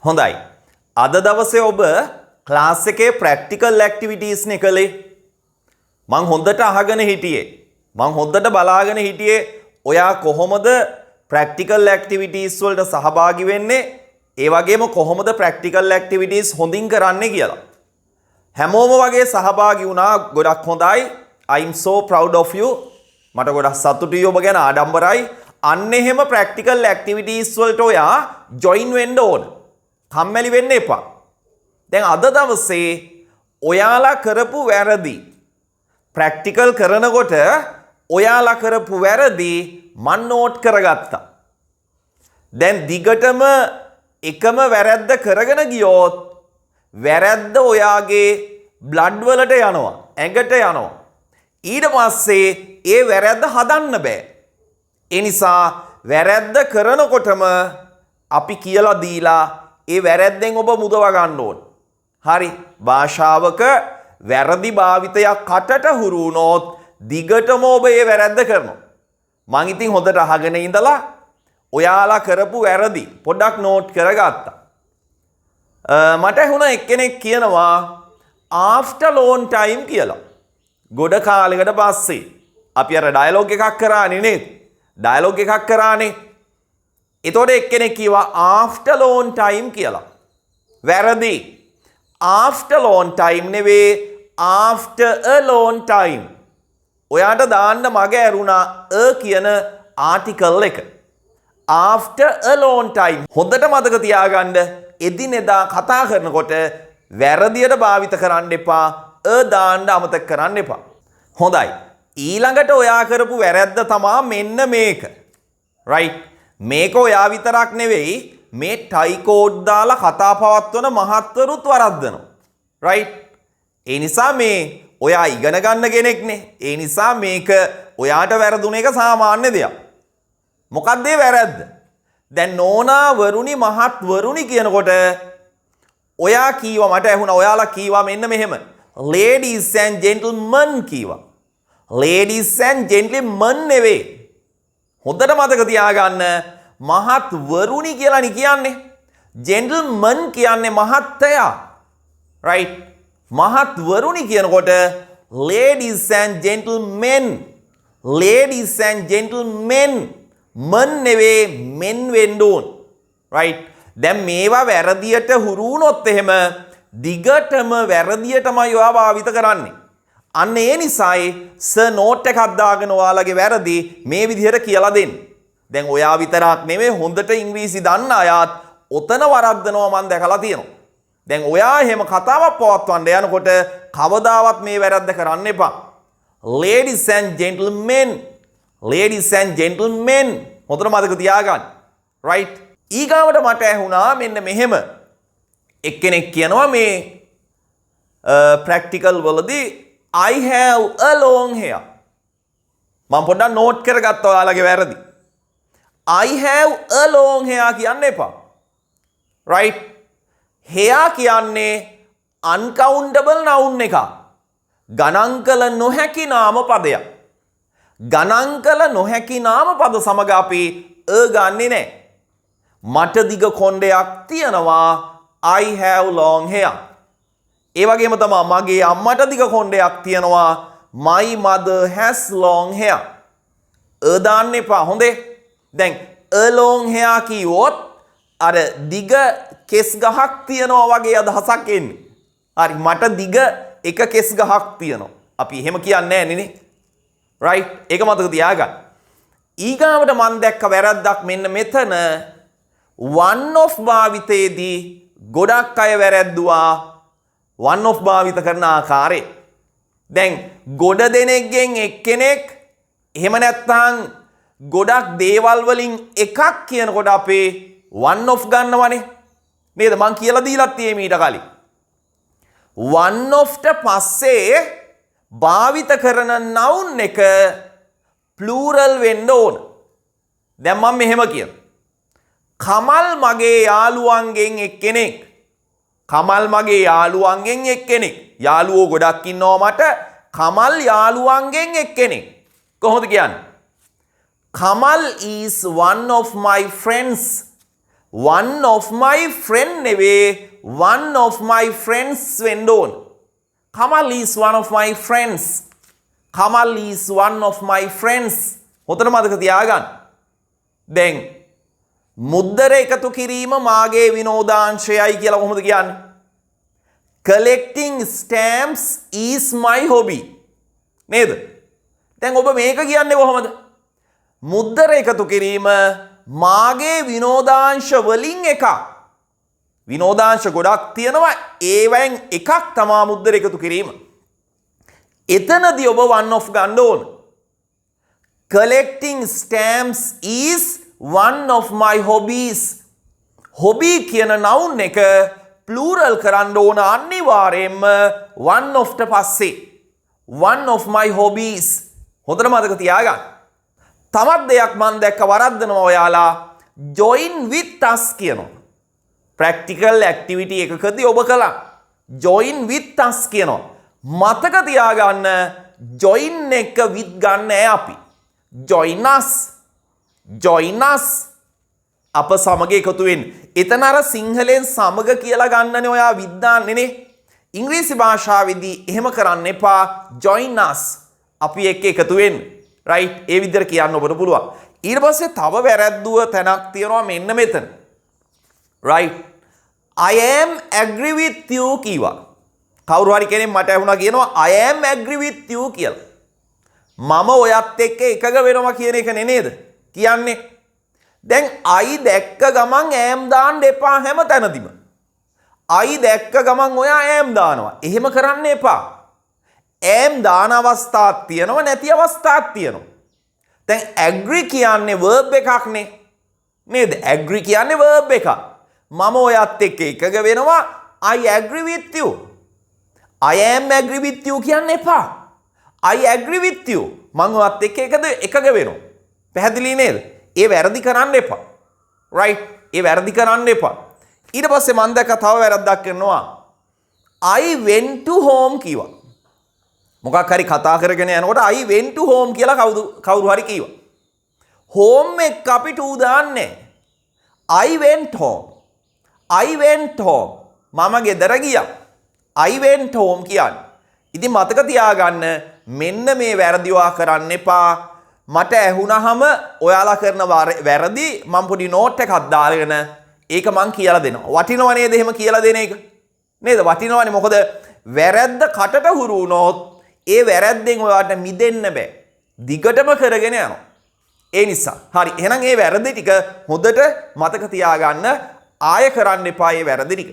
හොඳයි. අද දවසේ ඔබ ක්ලාස් එකේ ප්‍රැක්ටිකල් ඇක්ටිවිටීස් නේ කළේ. මං හොඳට අහගෙන හිටියේ. මං හොඳට බලාගෙන හිටියේ ඔයා කොහොමද ප්‍රැක්ටිකල් ඇක්ටිවිටීස් වලට සහභාගී වෙන්නේ? ඒ වගේම කොහොමද ප්‍රැක්ටිකල් ඇක්ටිවිටීස් හොඳින් කරන්නේ කියලා. හැමෝම වගේ සහභාගී වුණා. ගොඩක් හොඳයි. I'm so proud of you. මට ගොඩක් සතුටුයි ඔබ ගැන ආඩම්බරයි. අන්න එහෙම ප්‍රැක්ටිකල් ඇක්ටිවිටීස් වලට ඔයා ජොයින් වෙන්න ඕන. කම්මැලි වෙන්න එපා. දැන් අද දවසේ ඔයාලා කරපු වැරදි ප්‍රැක්ටිකල් කරනකොට ඔයාලා කරපු වැරදි මම නෝට් කරගත්තා. දැන් දිගටම එකම වැරද්ද කරගෙන ගියොත් වැරද්ද ඔයාගේ බ්ලඩ් වලට යනවා, ඇඟට යනවා. ඊට පස්සේ ඒ වැරද්ද හදන්න බෑ. ඒ නිසා වැරද්ද කරනකොටම අපි කියලා දීලා ඒ වැරද්දෙන් ඔබ මුදව ගන්න ඕන. හරි. භාෂාවක වැරදි භාවිතයක් කටට හුරු වුණොත් දිගටම ඔබ ඒ වැරද්ද කරනවා. මං ඉතින් හොඳට අහගෙන ඉඳලා ඔයාලා කරපු වැරදි පොඩ්ඩක් නෝට් කරගත්තා. මට ඇහුණා එක්කෙනෙක් කියනවා after long time කියලා. ගොඩ කාලයකට පස්සේ අපි අර ඩයලොග් එකක් කරානේ නේද? ඩයලොග් එකක් කරානේ. එතකොට එක්කෙනෙක් කිව්වා after long time කියලා. වැරදි. after long time නෙවෙයි after a long time. ඔයාට දාන්න මග ඇරුණා a කියන ආටිකල් එක. after a long time. හොඳට මතක තියාගන්න එදිනෙදා කතා කරනකොට වැරදියට භාවිත කරන්න එපා. a දාන්න අමතක කරන්න එපා. හොඳයි. ඊළඟට ඔයා කරපු වැරද්ද තමා මෙන්න මේක. right. මේක ඔයා විතරක් නෙවෙයි මේ ටයි කෝඩ් දාලා කතා පවත්වන මහත්වරුත් වරද්දනවා. right. ඒ නිසා මේ ඔයා ඉගෙන ගන්න කෙනෙක්නේ. ඒ නිසා මේක ඔයාට වැරදුන එක සාමාන්‍ය දෙයක්. මොකක්ද ඒ වැරද්ද? දැන් නෝනා වරුණි මහත්වරුණි කියනකොට ඔයා කීවා මට ඇහුණා ඔයාලා කීවා මෙන්න මෙහෙම. ladies and gentlemen කීවා. ladies and gentlemen නෙවෙයි. හොඳට මතක තියාගන්න මහත්වරුනි කියලා නේ කියන්නේ. gentleman කියන්නේ මහත්තයා. right. මහත්වරුනි කියනකොට ladies and gentlemen. ladies and gentlemen. men නෙවෙයි men වෙන්න ඕන. right. දැන් මේවා වැරදියට හුරු වුණොත් එහෙම දිගටම වැරදියටමයි ඔයා භාවිත කරන්නේ. අන්න ඒ නිසායි සර් නෝට් එකක් දාගෙන ඔයාලගේ වැරදි මේ විදිහට කියලා දෙන්න. දැන් ඔයා විතරක් නෙමෙයි හොඳට ඉංග්‍රීසි දන්න අයත් ඔතන වරද්දනවා මම දැකලා තියෙනවා. දැන් ඔයා එහෙම කතාවක් පවත්වන්න යනකොට කවදාවත් මේ වැරද්ද කරන්න එපා. ladies and gentlemen. ladies and gentlemen. හොඳට මතක තියාගන්න. right. ඊගාවට මට ඇහුණා මෙන්න මෙහෙම. එක්කෙනෙක් කියනවා මේ ප්‍රැක්ටිකල් වලදී I have a long hair. මම පොඩ්ඩක් නෝට් කරගත්තා ඔයාලගේ වැරදි. I have a long hair කියන්න එපා. right. hair කියන්නේ uncountable noun එකක්. ගණන් කළ නොහැකි නාම පදයක්. ගණන් කළ නොහැකි නාම පද සමග අපි ගන්නෙ නැහැ. මට දිග කොණ්ඩයක් තියෙනවා. I have long hair. ඒ වගේම තමයි මගේ අම්මට දිග කොණ්ඩයක් තියෙනවා. My mother has long hair. දාන්න එපා. හොඳේ. දැන් a long hair කිව්වොත් අර දිග කෙස් ගහක් තියනවා වගේ අදහසක් එන්නේ. හරි. මට දිග එක කෙස් ගහක් තියෙනවා. අපි එහෙම කියන්නේ නැහැ නේ. right. ඒක මතක තියාගන්න. ඊගාවට මම දැක්ක වැරද්දක් මෙන්න මෙතන. one of භාවිතයේදී ගොඩක් අය වැරද්දුවා one of භාවිත කරන ආකාරය. දැන් ගොඩ දෙනෙක්ගෙන් එක්කෙනෙක් එහෙම නැත්නම් ගොඩක් දේවල් වලින් එකක් කියනකොට අපේ one of ගන්නවනේ නේද? මං කියලා දීලා තියෙන්නේ ඊට කලින්. one of ට පස්සේ භාවිත කරන noun එක plural වෙන්න ඕන. දැන් මම මෙහෙම කියනවා. කමල් මගේ යාළුවන්ගෙන් එක්කෙනෙක්. කමල් මගේ යාළුවන්ගෙන් එක්කෙනෙක්. යාළුවෝ ගොඩක් ඉන්නවා මට. කමල් යාළුවන්ගෙන් එක්කෙනෙක්. කොහොමද කියන්නේ? Kamal is one of my friends. one of my friend නෙවේ one of my friends වෙන්න ඕන. Kamal is one of my friends. Kamal is one of my friends. හොතට මතක තියාගන්න. දැන් මුද්දර එකතු කිරීම මාගේ විනෝදාංශයයි කියලා කොහොමද කියන්නේ? Collecting stamps is my hobby. නේද? දැන් ඔබ මේක කියන්නේ කොහොමද? මුද්දර එකතු කිරීම මාගේ විනෝදාංශ වලින් එකක්. විනෝදාංශ ගොඩක් තියෙනවා. ඒවෙන් එකක් තමයි මුද්දර එකතු කිරීම. එතනදී ඔබ one of ගන්න ඕන. Collecting stamps is one of my hobbies. hobby කියන noun එක plural කරන්න ඕන අනිවාර්යයෙන්ම one of ට පස්සේ. one of my hobbies. හොඳට මතක තියාගන්න. තවත් දෙයක් මම දැක්ක වරද්දනවා ඔයාලා join with us කියනවා. practical activity එකකදී ඔබ කළා. join with us කියනවා. මතක තියාගන්න join එක with ගන්න අපි. join us. join us. අප සමග එකතු වෙන්න. එතන අර සිංහලෙන් සමග කියලා ගන්නනේ ඔයා with දාන්නේ නේ. ඉංග්‍රීසි භාෂාවේදී එහෙම කරන්න එපා. join us. අපි එක්ක එකතු වෙන්න. right? ඒ විදිහට කියන්න ඔබට පුළුවන්. ඊට පස්සේ තව වැරද්දුව තැනක් තියෙනවා මෙන්න මෙතන. right? I am agree with you කීවා. කවුරු හරි කෙනෙක් මට ඇහුණා කියනවා I am agree with you කියලා. මම ඔයත් එක්ක එකග වෙනවා කියන එක නේද? කියන්නේ. දැන් I දැක්ක ගමන් am දාන්න එපා හැම තැනදීම. I දැක්ක ගමන් ඔයා am දානවා. එහෙම කරන්න එපා. am දාන අවස්ථාවක් තියෙනවා නැති අවස්ථාවක් තියෙනවා. දැන් agree කියන්නේ verb එකක් නේ. නේද? agree කියන්නේ verb එකක්. මම ඔයත් එක්ක එකග වෙනවා I agree with you. I am agree with you කියන්න එපා. I agree with you. මම ඔයත් එක්ක එකග වෙනවා. පැහැදිලි නේද? ඒ වැරදි කරන්න එපා. right? ඒ වැරදි කරන්න එපා. ඊට පස්සේ මම දැක්ක තව වැරද්දක් කරනවා. I went to home කිව්වා. මොකක් හරි කතා කරගෙන යනකොට I went to home කියලා කවුරු හරි කිව්වා. home එක අපි to දාන්නේ. I went home. I went home. මම ගෙදර ගියා. I went home කියන්නේ. ඉතින් මතක තියාගන්න මෙන්න මේ වැරදි ඔයා කරන්න එපා. මට ඇහුණාම ඔයාලා කරන වැරදි මම පොඩි නෝට් එකක් දාගෙන ඒක මං කියලා දෙනවා. වටිනව නේද එහෙම කියලා දෙන එක? නේද? වටිනවනේ. මොකද වැරද්ද කටට හුරු වුණොත් ඒ වැරද්දෙන් ඔයාට මිදෙන්න බෑ. දිගටම කරගෙන යනවා. ඒ නිසා. හරි. එහෙනම් මේ වැරදි ටික හොඳට මතක තියාගන්න. ආය කරන්න එපා මේ වැරදි ටික.